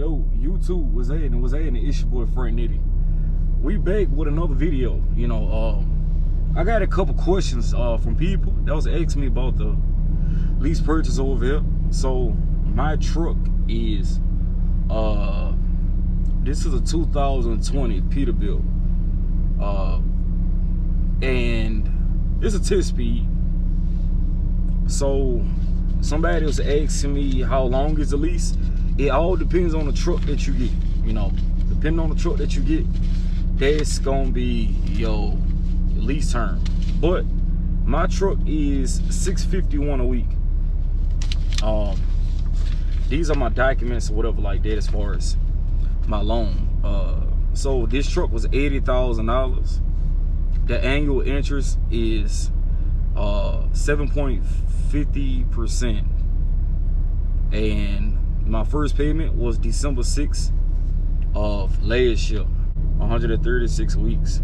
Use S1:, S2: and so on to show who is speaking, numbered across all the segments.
S1: Yo, YouTube was in the issue boy Frank Nitty. We back with another video. You know, I got a couple questions from people that was asking me about the lease purchase over here. So my truck is this is a 2020 Peterbilt, and it's a 10-speed. So somebody was asking me how long is the lease. It all depends on the truck that you get. You know, depending on the truck that you get, that's gonna be your lease term. But my truck is $651 a week. These are my documents or whatever like that as far as my loan. So this truck was $80,000. The annual interest is 7.50%, and my first payment was December 6th of last year, 136 weeks.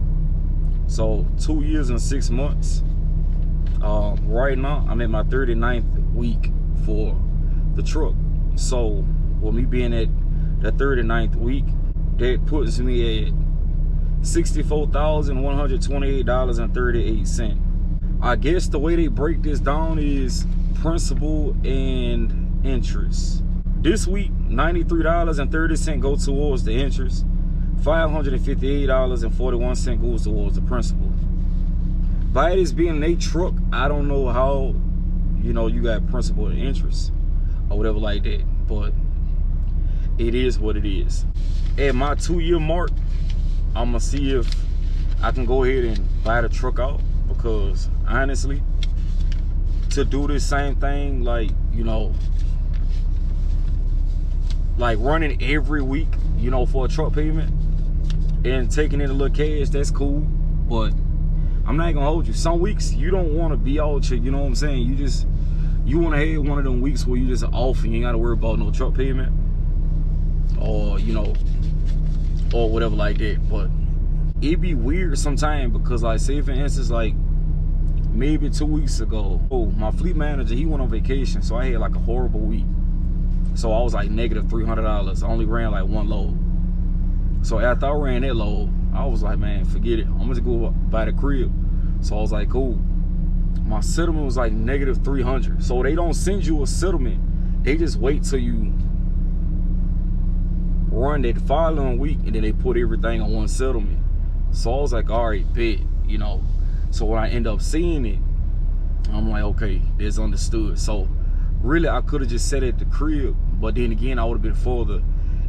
S1: So 2 years and 6 months. Right now I'm at my 39th week for the truck. So with me being at the 39th week, that puts me at $64,128.38. I guess the way they break this down is principal and interest. This week, $93.30 go towards the interest. $558.41 goes towards the principal. By this being a truck, I don't know how, you know, you got principal and interest or whatever like that, but it is what it is. At my 2-year mark, I'm gonna see if I can go ahead and buy the truck out, because honestly, to do this same thing, like, you know, like running every week, you know, for a truck payment and taking in a little cash, that's cool. But I'm not gonna hold you. Some weeks you don't want to be out here, you know what I'm saying? You want to have one of them weeks where you just off and you ain't got to worry about no truck payment or, you know, or whatever like that. But it be weird sometimes, because like, say for instance, like maybe 2 weeks ago, my fleet manager, he went on vacation, so I had like a horrible week. So I was like negative $300. I only ran like one load. So after I ran that load, I was like, man, forget it. I'm gonna go buy the crib. So I was like, cool. My settlement was like negative 300. So they don't send you a settlement. They just wait till you run that following week, and then they put everything on one settlement. So I was like, all right, bet, you know. So when I end up seeing it, I'm like, okay, that's understood. So really, I could have just sat at the crib, but then again, I would have been further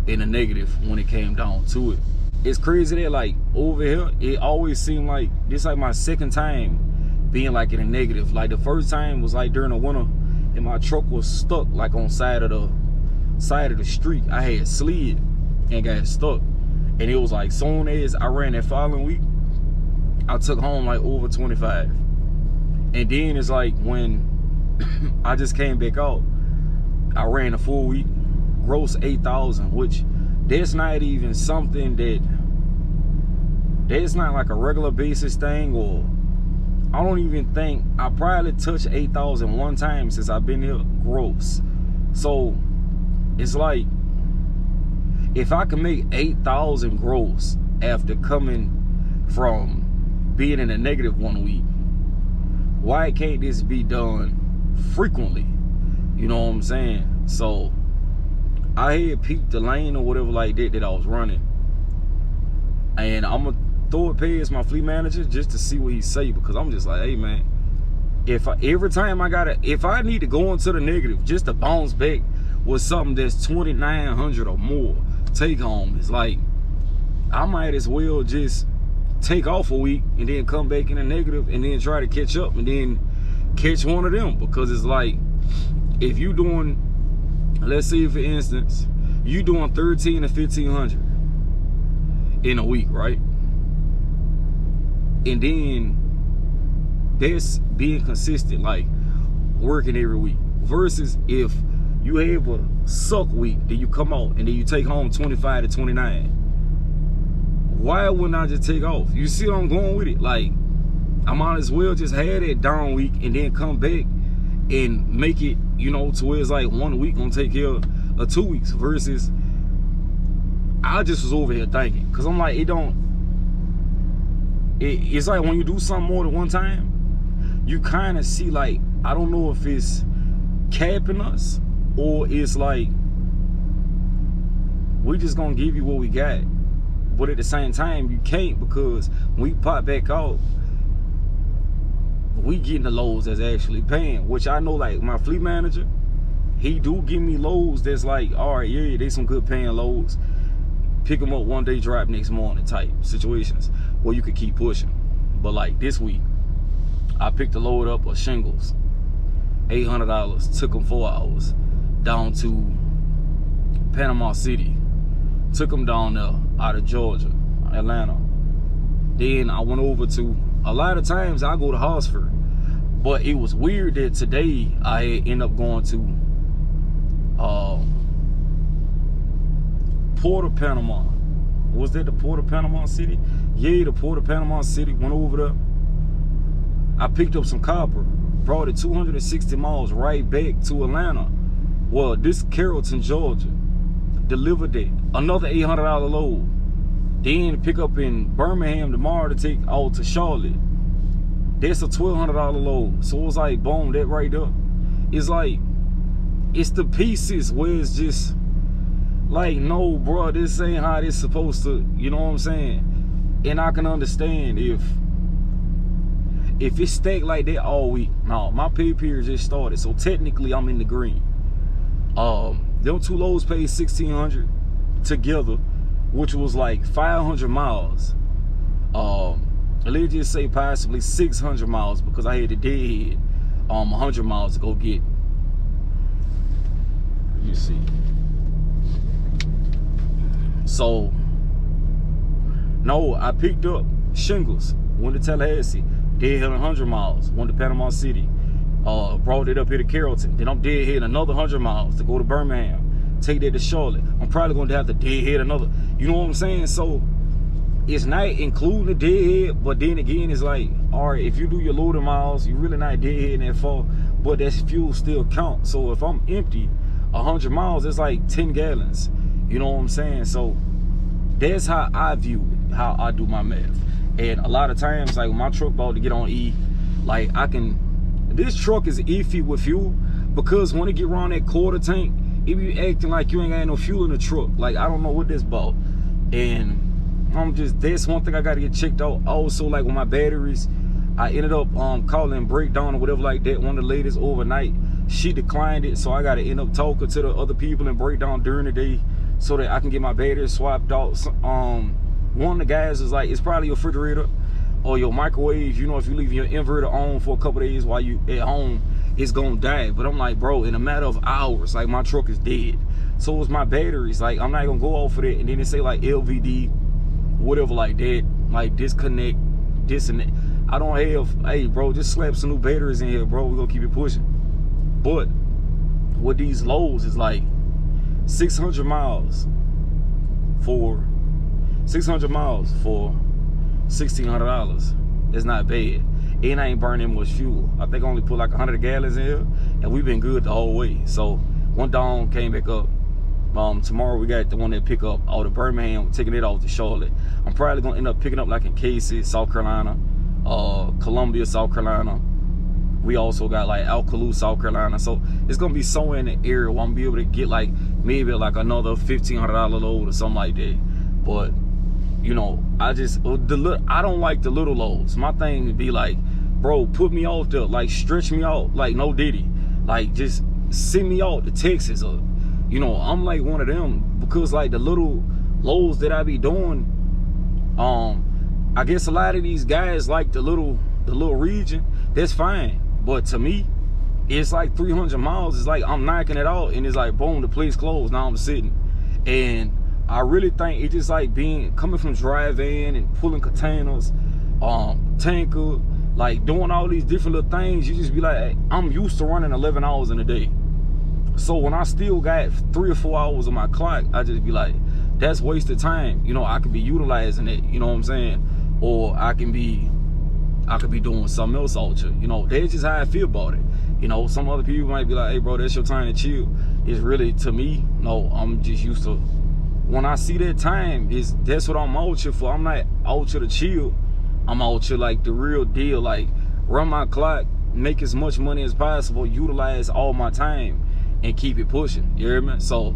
S1: in the negative when it came down to it. It's crazy that like over here, it always seemed like this like my second time being like in a negative. Like the first time was like during the winter, and my truck was stuck like on side of the street. I had slid and got stuck, and it was like soon as I ran that following week, I took home like over 25. And then it's like when I just came back out, I ran a full week, gross 8,000, which that's not even something that's not like a regular basis thing, or I don't even think I probably touched 8,000 one time since I've been here gross. So it's like, if I can make 8,000 gross after coming from being in a negative 1 week, why can't this be done frequently? You know what I'm saying? So I had peeped the lane or whatever like that I was running, and I'm gonna throw it past my fleet manager just to see what he say, because I'm just like, hey man, if I need to go into the negative just to bounce back with something that's 2,900 or more take home, it's like I might as well just take off a week and then come back in the negative and then try to catch up and then catch one of them. Because it's like, if you doing, let's say for instance, you doing 13 to 1,500 in a week, right? And then that's being consistent, like working every week, versus if you have a suck week, then you come out and then you take home 25 to 29. Why wouldn't I just take off? You see what I'm going with it? Like, I might as well just have that down week and then come back and make it, you know, to where it's like 1 week gonna take care of 2 weeks, versus I just was over here thinking, because I'm like, it's like when you do something more than one time, you kind of see, like, I don't know if it's capping us or it's like we just gonna give you what we got, but at the same time you can't, because when we pop back out, we getting the loads that's actually paying, which I know, like my fleet manager, he do give me loads that's like, all right, yeah, they some good paying loads, pick them up one day, drop next morning type situations where you could keep pushing. But like this week, I picked a load up of shingles, $800, took them 4 hours down to Panama City, took them down there out of Georgia, Atlanta. Then I went over to, a lot of times I go to Hartford, but it was weird that today I end up going to Port of Panama. Was that the Port of Panama City? Yeah, the Port of Panama City. Went over there. I picked up some copper, brought it 260 miles right back to Atlanta. Well, this Carrollton, Georgia. Delivered it. Another $800 load. Then pick up in Birmingham tomorrow to take out to Charlotte. That's a $1,200 load. So it was like, boom, that right there. It's like, it's the pieces where it's just like, no, bro, this ain't how this supposed to, you know what I'm saying? And I can understand if it's stacked like that all week. No, my pay period just started, so technically I'm in the green. Them two loads paid $1,600 together, which was like 500 miles. Let's just say possibly 600 miles, because I had to deadhead 100 miles to go get. You see. So, no, I picked up shingles, went to Tallahassee, deadhead 100 miles, went to Panama City, brought it up here to Carrollton. Then I'm deadheading another 100 miles to go to Birmingham, take that to Charlotte. I'm probably going to have to deadhead another, you know what I'm saying? So, it's not including the deadhead, but then again, it's like, all right, if you do your loading miles, you're really not deadheading that far, but that fuel still counts. So if I'm empty 100 miles, it's like 10 gallons. You know what I'm saying? So that's how I view it, how I do my math. And a lot of times, like when my truck about to get on E, like this truck is iffy with fuel, because when it get around that quarter tank, it be acting like you ain't got no fuel in the truck. Like, I don't know what this about. And that's one thing I got to get checked out. Also, like with my batteries, I ended up calling breakdown or whatever like that. One of the ladies overnight, she declined it, so I got to end up talking to the other people and breakdown during the day so that I can get my batteries swapped out. One of the guys is like, it's probably your refrigerator or your microwave. You know, if you leave your inverter on for a couple days while you at home, it's gonna die. But I'm like, bro, in a matter of hours, like my truck is dead. So is my batteries. Like, I'm not gonna go off of that. And then they say like LVD, whatever like that, like disconnect, this and that. I don't have, hey bro, just slap some new batteries in here, bro. We're gonna keep it pushing. But with these loads, it's like 600 miles for $1,600. It's not bad. And I ain't burning much fuel. I think I only put like 100 gallons in here, and we've been good the whole way. So went down, came back up. Tomorrow we got the one that pick up out of Birmingham, taking it off to Charlotte. I'm probably gonna end up picking up like in Casey, South Carolina, Columbia, South Carolina. We also got like Alcaloo, South Carolina. So it's gonna be somewhere in the area where I'm gonna be able to get like maybe like another $1,500 load or something like that. But you know, I don't like the little loads. My thing would be like, bro, put me out there, like stretch me out, like no Diddy, like just send me out to Texas, or you know, I'm like one of them, because like the little loads that I be doing, I guess a lot of these guys like the little region. That's fine, but to me, it's like 300 miles. It's like I'm knocking it out, and it's like boom, the place closed. Now I'm sitting, and I really think it's just like coming from drive-in and pulling containers, tanker, like doing all these different little things. You just be like, hey, I'm used to running 11 hours in a day. So when I still got 3 or 4 hours on my clock, I just be like, that's wasted time. You know, I could be utilizing it, you know what I'm saying? Or I could be doing something else out here. You know, that's just how I feel about it. You know, some other people might be like, hey bro, that's your time to chill. It's really, to me, no, I'm just used to when I see that time, that's what I'm out here for. I'm not out here to chill. I'm out here like the real deal, like run my clock, make as much money as possible, utilize all my time, and keep it pushing. You hear me? So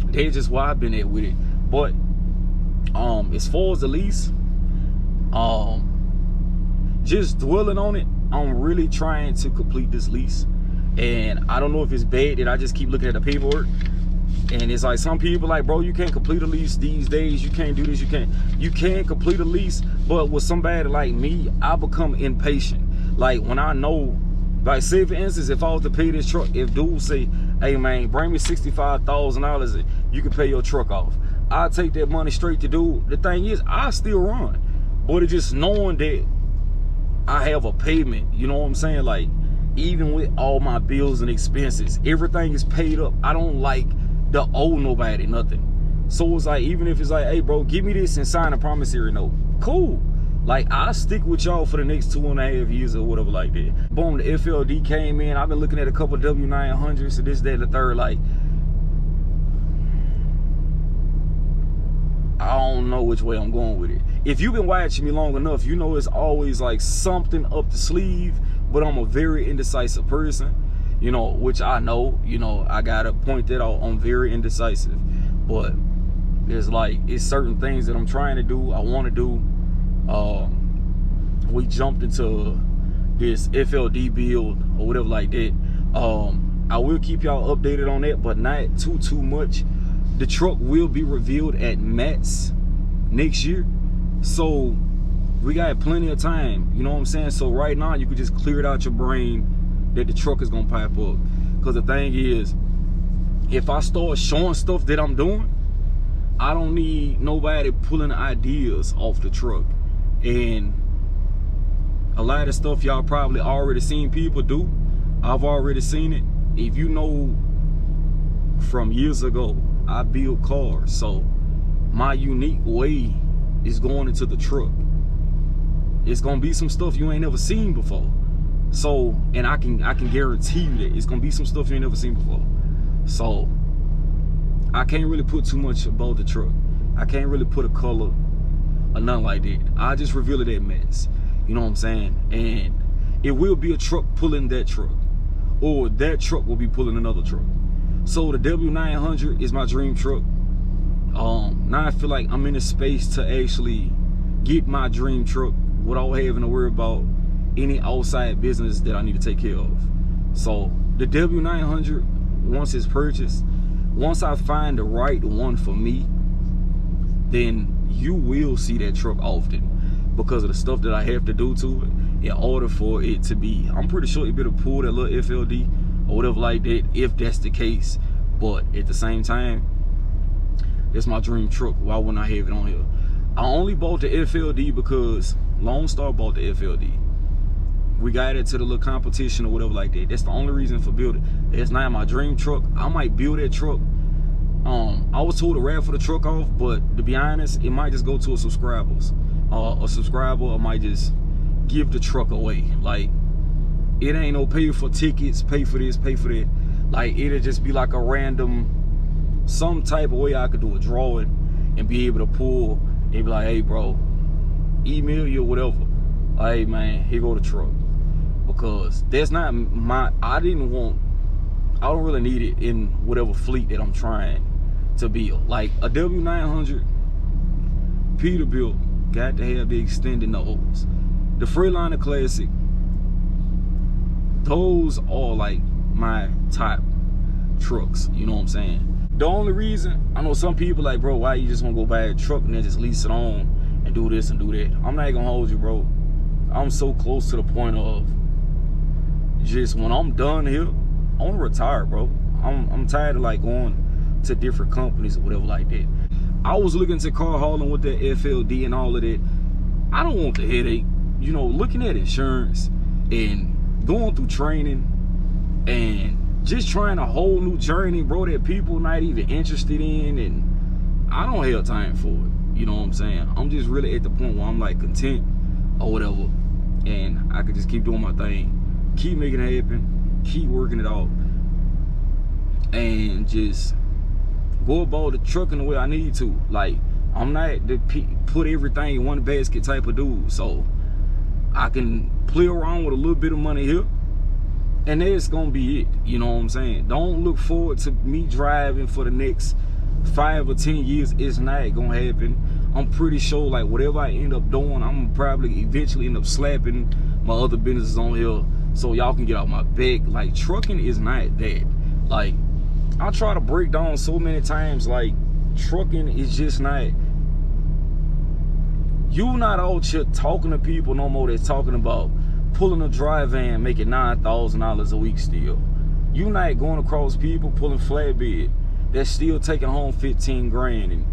S1: that's just why I've been at with it. But as far as the lease, just dwelling on it, I'm really trying to complete this lease. And I don't know if it's bad that I just keep looking at the paperwork. And it's like some people like, bro, you can't complete a lease these days. You can't do this. You can't complete a lease. But with somebody like me, I become impatient. Like when I know, like say for instance, if I was to pay this truck, if dude say, hey man, bring me $65,000 and you can pay your truck off, I'll take that money straight to dude. The thing is, I still run. But it's just knowing that I have a payment, you know what I'm saying? Like, even with all my bills and expenses, everything is paid up. I don't like to owe nobody nothing. So it's like, even if it's like, hey bro, give me this and sign a promissory note, cool. Like, I'll stick with y'all for the next 2.5 years or whatever like that. Boom, the FLD came in. I've been looking at a couple W900s, so this, that, and the third. Like, I don't know which way I'm going with it. If you've been watching me long enough, you know it's always like something up the sleeve, but I'm a very indecisive person, you know, which I know, you know, I gotta point that out. I'm very indecisive, but there's like, it's certain things that I'm trying to do, I want to do. We jumped into this FLD build or whatever like that. I will keep y'all updated on that, but not too much. The truck will be revealed at Matt's next year, so we got plenty of time, you know what I'm saying? So right now you could just clear it out your brain that the truck is gonna pipe up. Because the thing is, if I start showing stuff that I'm doing, I don't need nobody pulling ideas off the truck. And a lot of stuff y'all probably already seen people do, I've already seen it. If you know, from years ago, I build cars, so my unique way is going into the truck. It's gonna be some stuff you ain't never seen before. So, and I can guarantee you that it's gonna be some stuff you ain't never seen before. So I can't really put too much about the truck. I can't really put a color or nothing like that. I just reveal it at Matt's. You know what I'm saying? And it will be a truck pulling that truck, or that truck will be pulling another truck. So the W900 is my dream truck. Now I feel like I'm in a space to actually get my dream truck without having to worry about any outside business that I need to take care of. So the W900, once it's purchased, once I find the right one for me, then you will see that truck often because of the stuff that I have to do to it in order for it to be, I'm pretty sure it better pull that little FLD or whatever like that, if that's the case. But at the same time, it's my dream truck. Why wouldn't I have it on here? I only bought the FLD because Lone Star bought the FLD. We got it to the little competition or whatever like that. That's the only reason for building. It's not my dream truck. I might build that truck. I was told to raffle the truck off, but to be honest, it might just go to a subscribers. A subscriber might just give the truck away. Like, it ain't no pay for tickets, pay for this, pay for that. Like, it'll just be like a random, some type of way I could do a drawing and be able to pull and be like, hey bro, email you or whatever. Like, hey man, here go the truck. Because that's not my, I don't really need it in whatever fleet that I'm trying to build. Like a W900 Peterbilt got to have the extended nose. The Freightliner Classic, those are like my top trucks, you know what I'm saying? The only reason, I know some people like, bro, why you just want to go buy a truck and then just lease it on and do this and do that? I'm not gonna hold you, bro. I'm so close to the point of just when I'm done here, I want to retire, bro. I'm tired of like going to different companies or whatever like that. I was looking to car hauling with the FLD and all of that. I don't want the headache, you know, looking at insurance and going through training and just trying a whole new journey, bro, that people not even interested in, and I don't have time for it. You know what I'm saying? I'm just really at the point where I'm like content or whatever, and I could just keep doing my thing, keep making it happen, keep working it out, and just go about the trucking the way I need to. Like, I'm not the put everything in one basket type of dude. So I can play around with a little bit of money here, and that's gonna be it. You know what I'm saying? Don't look forward to me driving for the next 5 or 10 years. It's not gonna happen. I'm pretty sure, like, whatever I end up doing, I'm probably eventually end up slapping my other businesses on here so y'all can get out my back. Like, trucking is not that. Like, I try to break down so many times, like, trucking is just not, you not out here talking to people no more that's talking about pulling a dry van, making $9,000 a week still. You not going across people pulling flatbed that's still taking home 15 grand. And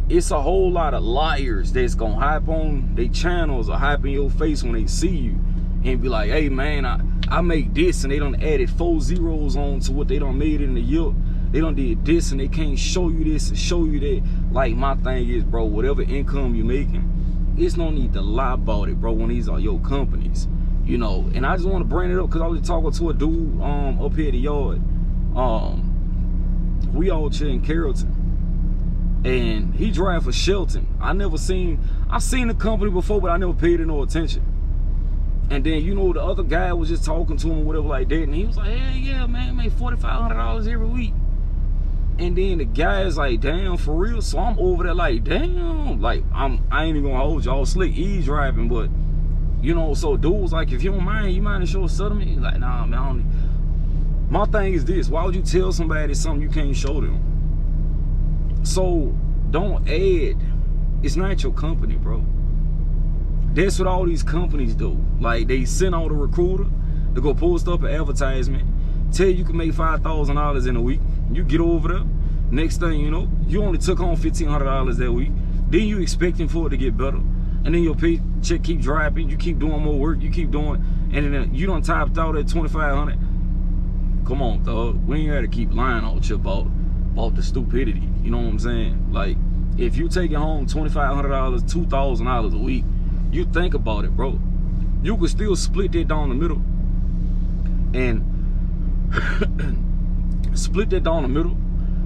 S1: it's a whole lot of liars that's gonna hype on their channels or hype in your face when they see you and be like, hey man, I make this, and they done added 4 zeros on to what they done made in the year. They done did this and they can't show you this and show you that. Like, my thing is, bro, whatever income you're making, it's no need to lie about it, bro, when these are your companies, you know. And I just want to bring it up because I was talking to a dude up here at the yard. We all here in Carrollton, and he drive for Shelton. I seen the company before, but I never paid it no attention. And then, you know, the other guy was just talking to him or whatever like that, and he was like, hey, yeah, man, I make $4,500 every week. And then the guy's like, damn, for real? So I'm over there like, damn. Like, I ain't even gonna hold y'all slick eavesdropping, but, you know, so dude was like, if you don't mind, you mind to show a settlement? He's like, nah, man, I don't need. My thing is this: why would you tell somebody something you can't show them? So don't add. It's not your company, bro. That's what all these companies do. Like, they send out a recruiter to go post up an advertisement, tell you can make $5,000 in a week. You get over there, next thing you know, you only took home $1,500 that week. Then you expecting for it to get better, and then your paycheck keep dropping. You keep doing more work. You keep doing, and then you done topped out at $2,500. Come on, dog. We ain't got to keep lying on you about the stupidity. You know what I'm saying? Like, if you taking home $2,500, $2,000 a week, you think about it, bro. You could still split that down the middle, and split that down the middle.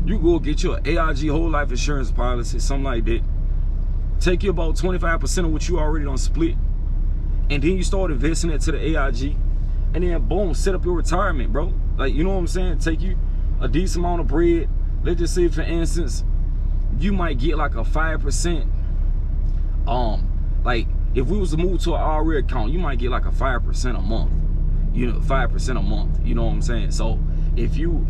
S1: You go get your AIG whole life insurance policy, something like that. Take you about 25% of what you already done split, and then you start investing it to the AIG, and then boom, set up your retirement, bro. Like, you know what I'm saying? Take you a decent amount of bread. Let's just say, for instance, you might get like a 5%. Like, if we was to move to an IRA account, you might get like a 5% a month. You know, 5% a month. You know what I'm saying? So if you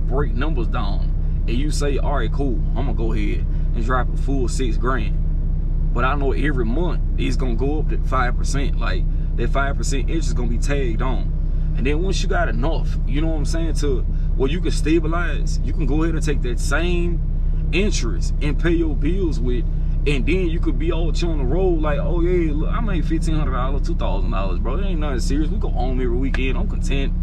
S1: break numbers down and you say, all right, cool, I'm gonna go ahead and drop a full $6 grand, but I know every month it's gonna go up to 5%. Like, that 5% interest is gonna be tagged on. And then once you got enough, you know what I'm saying, to where you can stabilize, you can go ahead and take that same interest and pay your bills with, and then you could be all chill on the road like, oh yeah, look, I made $1,500, $2,000, bro. It ain't nothing serious. We go home every weekend. I'm content.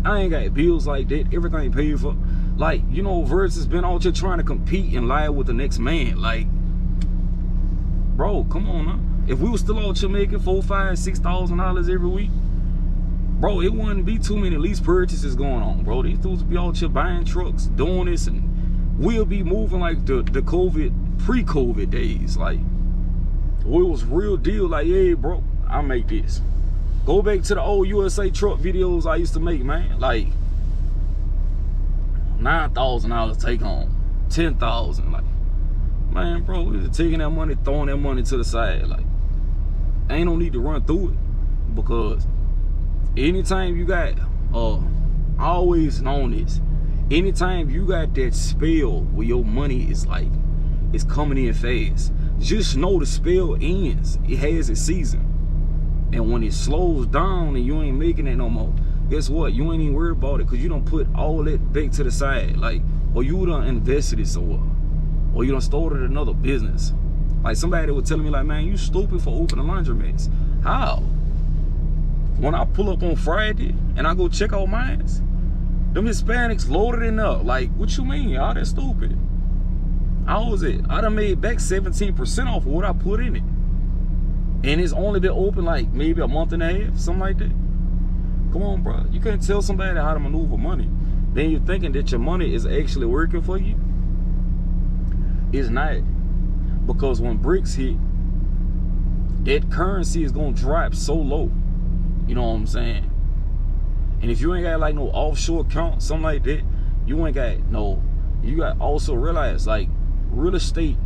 S1: I ain't got bills like that. Everything paid for. Like, you know, versus been out here trying to compete and lie with the next man. Like, bro, come on now. If we was still out here making $4,000, $5,000, $6,000 every week, bro, it wouldn't be too many lease purchases going on, bro. These dudes would be out here buying trucks, doing this, and we'll be moving like the pre-COVID days. Like, it was real deal. Like, yeah, bro, I make this. Go back to the old USA truck videos I used to make, man. Like, $9,000 take home, $10,000. Like, man, bro, we was taking that money, throwing that money to the side. Like, ain't no need to run through it, because anytime you got, I always known this, anytime you got that spell where your money is like, it's coming in fast, just know the spell ends. It has its season. And when it slows down and you ain't making it no more, guess what? You ain't even worried about it, because you don't put all that back to the side. Like, or you done invested it somewhere, or you done started another business. Like, somebody was telling me, like, man, you stupid for opening laundromats. How? When I pull up on Friday and I go check out mines, them Hispanics loaded it up. Like, what you mean? Y'all that stupid? How was it? I done made back 17% off of what I put in it. And it's only been open like maybe a month and a half, something like that. Come on, bro. You can't tell somebody how to maneuver money. Then you're thinking that your money is actually working for you. It's not. Because when bricks hit, that currency is gonna drop so low. You know what I'm saying? And if you ain't got like no offshore account, something like that, you ain't got no. You got also realize like real estate,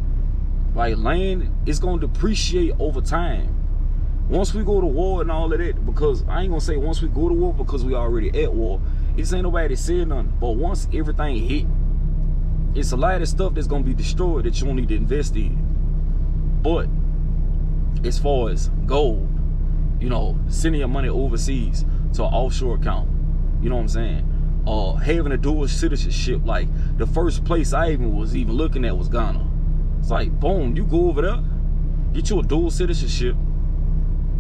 S1: like land, is gonna depreciate over time. Once we go to war and all of that, because I ain't gonna say once we go to war because we already at war. This ain't nobody saying nothing. But once everything hit, it's a lot of stuff that's gonna be destroyed that you don't need to invest in. But as far as gold, you know, sending your money overseas to an offshore account, you know what I'm saying? Having a dual citizenship, like the first place I was even looking at was Ghana. It's like, boom, you go over there, get you a dual citizenship,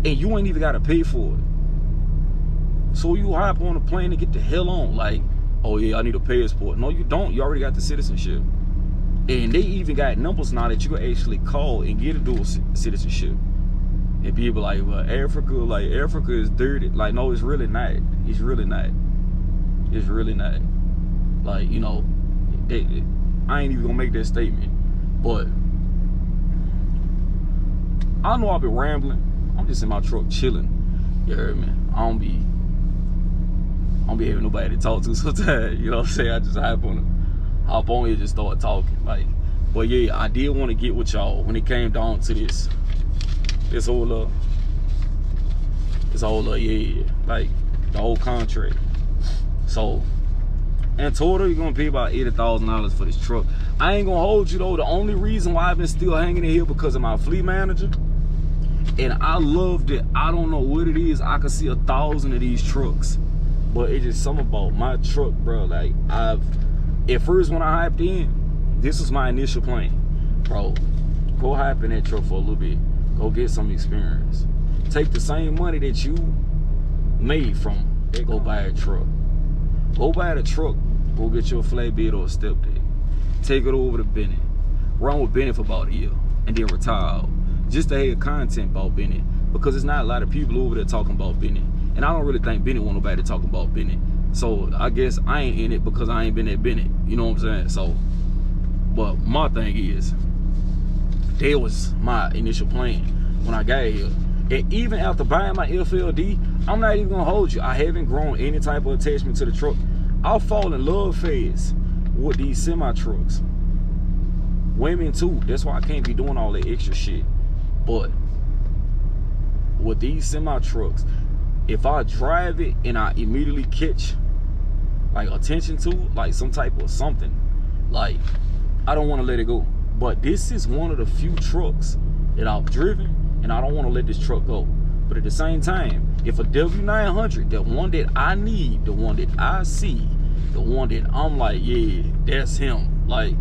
S1: and you ain't even gotta pay for it. So you hop on a plane and get the hell on, like, oh yeah, I need a passport. No, you don't. You already got the citizenship. And they even got numbers now that you can actually call and get a dual citizenship. And people like, well, Africa is dirty. Like, no, it's really not. It's really not. It's really not. Like, you know, I ain't even gonna make that statement. But I know I've been rambling. I'm just in my truck chilling. You heard me? I don't be having nobody to talk to sometimes. You know what I'm saying? I just hop on here and just start talking. Like, but yeah, I did want to get with y'all when it came down to this whole yeah, like the whole contract. So in total, you're gonna pay about $80,000 for this truck. I ain't gonna hold you though. The only reason why I've been still hanging in here because of my fleet manager. And I loved it. I don't know what it is. I could see 1,000 of these trucks. But it's just something about my truck, bro. Like, at first when I hopped in, this was my initial plan. Bro, go hop in that truck for a little bit. Go get some experience. Take the same money that you made from it, go buy a truck. Go buy the truck. Go get your flatbed or a step deck. Take it over to Bennett. Run with Bennett for about a year. And then retire out. Just to have content about Bennett. Because there's not a lot of people over there talking about Bennett. And I don't really think Bennett want nobody talking about Bennett. So I guess I ain't in it because I ain't been at Bennett. You know what I'm saying? So, but my thing is, that was my initial plan when I got here. And even after buying my FLD, I'm not even gonna hold you. I haven't grown any type of attachment to the truck. I'll fall in love fast with these semi trucks. Women too. That's why I can't be doing all that extra shit. But with these semi trucks, if I drive it and I immediately catch like attention to it, like some type of something, like I don't want to let it go. But this is one of the few trucks that I've driven and I don't want to let this truck go. But at the same time, if a W900, the one that I need, the one that I see, the one that I'm like, yeah, that's him, like,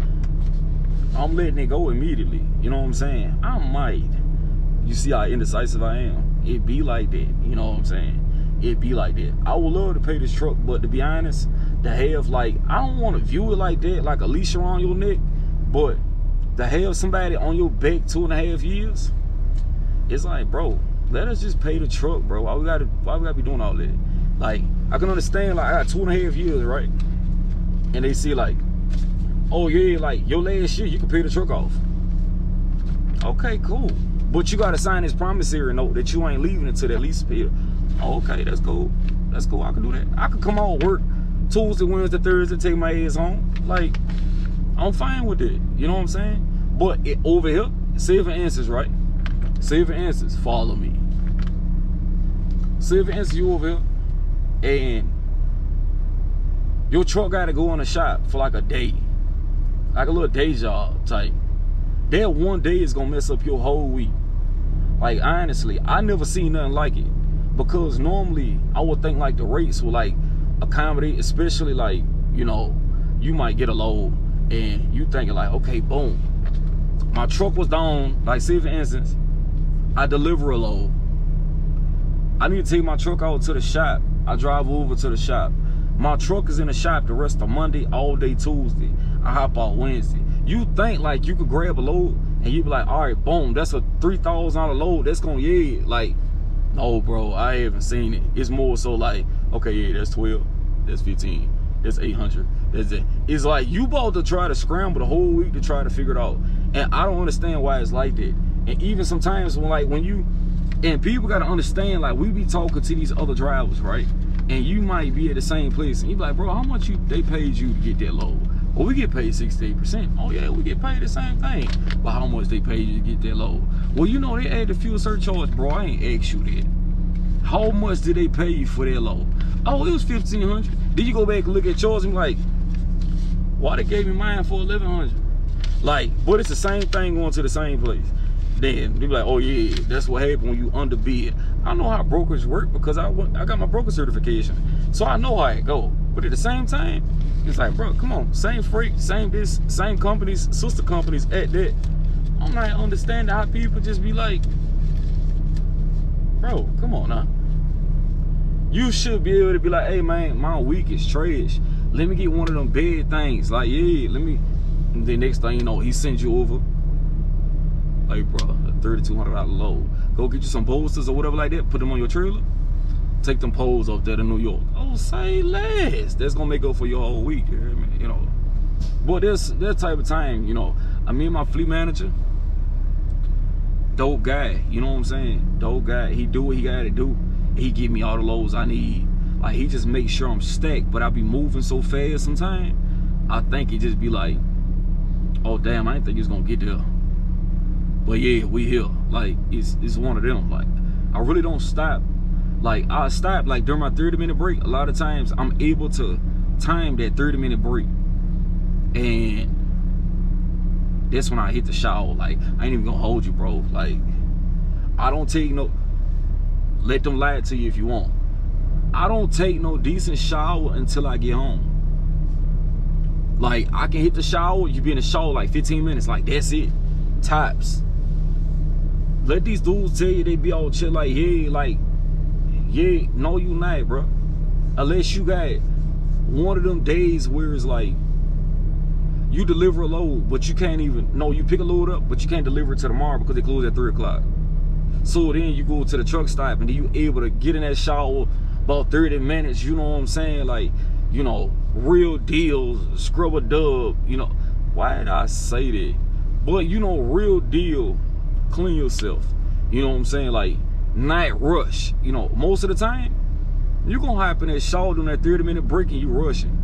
S1: I'm letting it go immediately. You know what I'm saying? I might. You see how indecisive I am? It be like that. You know what I'm saying? It be like that. I would love to pay this truck, but to be honest, to have like, I don't want to view it like that, like a leash around your neck, but to have somebody on your back 2.5 years, it's like, bro, let us just pay the truck, bro. Why we gotta be doing all that? Like, I can understand, like, I got 2.5 years, right? And they see like, oh yeah, like your last year you can pay the truck off. Okay, cool. But you gotta sign this promissory note that you ain't leaving until that lease is paid. Okay, that's cool. That's cool. I can do that. I could come on work Tuesday, Wednesday, Thursday, take my ass home. Like, I'm fine with it. You know what I'm saying? But over here, say for instance, right? Say for instance, follow me. Say for instance, you over here and your truck gotta go in the shop for like a day. Like a little day job type. That one day is gonna mess up your whole week. Like, honestly, I never seen nothing like it. Because normally I would think like the rates will like accommodate, especially like, you know, you might get a load and you thinking like, okay, boom, my truck was down, like say for instance, I deliver a load. I need to take my truck out to the shop. I drive over to the shop. My truck is in the shop the rest of Monday, all day Tuesday. I hop out Wednesday. You think like you could grab a load and you be like, all right, boom, that's a $3,000 load. That's gonna, yeah, like, no, bro, I haven't seen it. It's more so like, okay, yeah, that's 12, that's 15. That's 800. That's it. It's like you about to try to scramble the whole week to try to figure it out. And I don't understand why it's like that. And even sometimes when you, and people got to understand, like we be talking to these other drivers, right? And you might be at the same place and you be like, bro, how much they paid you to get that load? Well, we get paid 68%. Oh yeah, we get paid the same thing. But how much they paid you to get that load? Well, you know, they add the fuel surcharge, bro. I ain't asked you that. How much did they pay you for that load? Oh, it was $1,500. Then you go back and look at yours and be like, why they gave me mine for $1,100? Like, but it's the same thing going to the same place. Then they be like, oh yeah, that's what happened when you underbid. I know how brokers work because I got my broker certification, so I know how it go. But at the same time, it's like, bro, come on, same freight, same companies, sister companies at that. I'm not understanding how people just be like, bro, come on now. You should be able to be like, hey man, my week is trash. Let me get one of them bad things. Like, yeah, let me. And the next thing you know, he sends you over, hey bro, a $3,200 load. Go get you some posters or whatever like that. Put them on your trailer. Take them poles up there to New York. Oh, say less. That's gonna make up for your whole week. You know. But there's that type of time. You know, I mean, my fleet manager, dope guy. You know what I'm saying? Dope guy. He do what he gotta do. He give me all the loads I need. Like, he just makes sure I'm stacked. But I be moving so fast sometimes. I think he just be like, oh damn, I didn't think he was gonna get there. But yeah, we here. Like, it's one of them. Like, I really don't stop. Like, I stop like during my 30-minute break. A lot of times I'm able to time that 30-minute break, and that's when I hit the shower. Like, I ain't even gonna hold you, bro. Like, I don't take no, let them lie to you if you want. I don't take no decent shower until I get home. Like, I can hit the shower, you be in the shower like 15 minutes, like that's it. Tops. Let these dudes tell you they be all chill, like, yeah, like, yeah, no you not, bro. Unless you got one of them days where it's like, you deliver a load, but you can't even, no, you pick a load up, but you can't deliver it to tomorrow because they close at 3 o'clock. So then you go to the truck stop and then you able to get in that shower about 30 minutes, you know what I'm saying? Like, you know, real deals, scrub a dub, you know. Why did I say that? But, you know, real deal, clean yourself. You know what I'm saying? Like, not rush. You know, most of the time, you're going to hop in that shower during that 30-minute break and you rushing.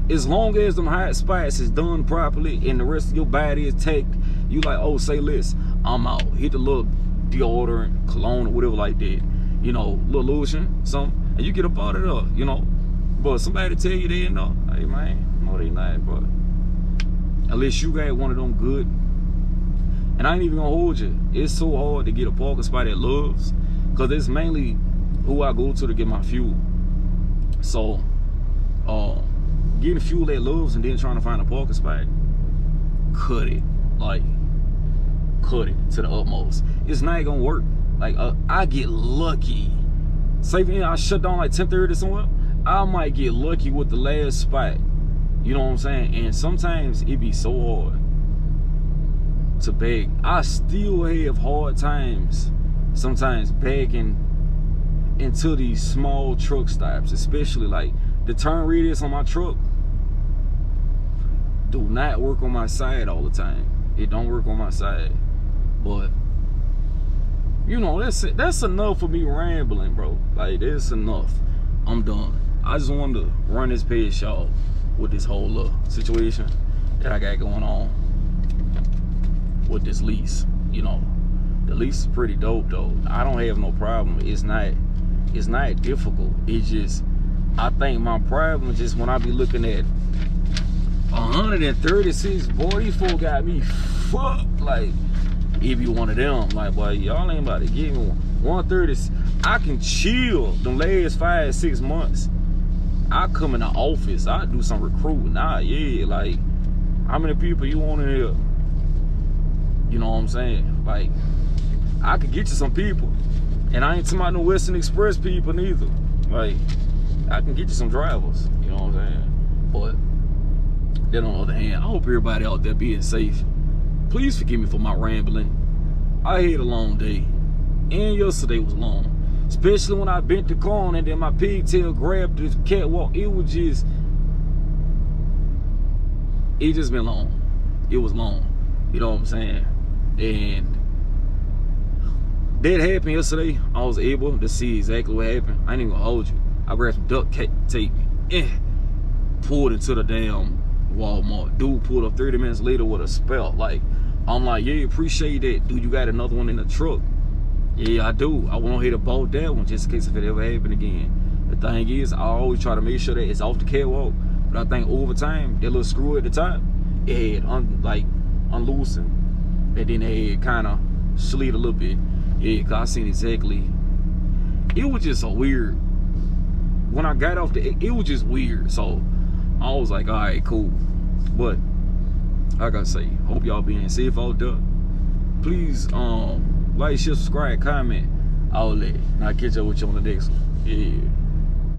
S1: As long as them hot spots is done properly and the rest of your body is tagged, you like, oh, say less, I'm out. Hit the little deodorant, cologne, or whatever like that. You know, little lotion, something, and you get up out of there, you know. But somebody tell you they know, hey man, no they not, but unless you got one of them good. And I ain't even gonna hold you. It's so hard to get a parking spot at Love's, cause it's mainly who I go to get my fuel. So, getting fuel at Love's and then trying to find a parking spot, cut it, like, cut it to the utmost. It's not gonna work. Like, I get lucky. Say I shut down like 10:30 or somewhere, I might get lucky with the last spot. You know what I'm saying? And sometimes it be so hard to beg. I still have hard times sometimes begging into these small truck stops, especially like the turn radius on my truck do not work on my side all the time. It don't work on my side. But you know, that's enough for me rambling, bro. Like, that's enough. I'm done. I just wanted to run this past y'all with this whole little situation that I got going on with this lease. You know, the lease is pretty dope though. I don't have no problem. It's not difficult. It's just, I think my problem is just when I be looking at 136, boy, these folks got me fucked. Like, it be one of them. Like, boy, y'all ain't about to give me 130. I can chill them last 5-6 months. I come in the office, I do some recruiting. Yeah, like, how many people you want in here? You know what I'm saying? Like, I could get you some people. And I ain't talking about no Western Express people neither. Like, I can get you some drivers. You know what I'm saying? But then on the other hand, I hope everybody out there being safe. Please forgive me for my rambling. I had a long day. And yesterday was long. Especially when I bent the corner and then my pigtail grabbed the catwalk. It was just, it just been long. It was long. You know what I'm saying? And that happened yesterday. I was able to see exactly what happened. I ain't even gonna hold you. I grabbed some duct tape and pulled into the damn Walmart. Dude pulled up 30 minutes later with a spell. Like, I'm like, yeah, appreciate that. Dude, you got another one in the truck? Yeah, I do. I went ahead and bought that one just in case if it ever happened again. The thing is, I always try to make sure that it's off the catwalk. But I think over time, that little screw at the top, it had unloosened. And then it had kind of slid a little bit. Yeah, cause I seen exactly. It was just so weird. When I got off it was just weird. So I was like, all right, cool. But like I say, hope y'all being safe out there. Please like, share, subscribe, comment, all that. And I'll catch up with you on the next one. Yeah.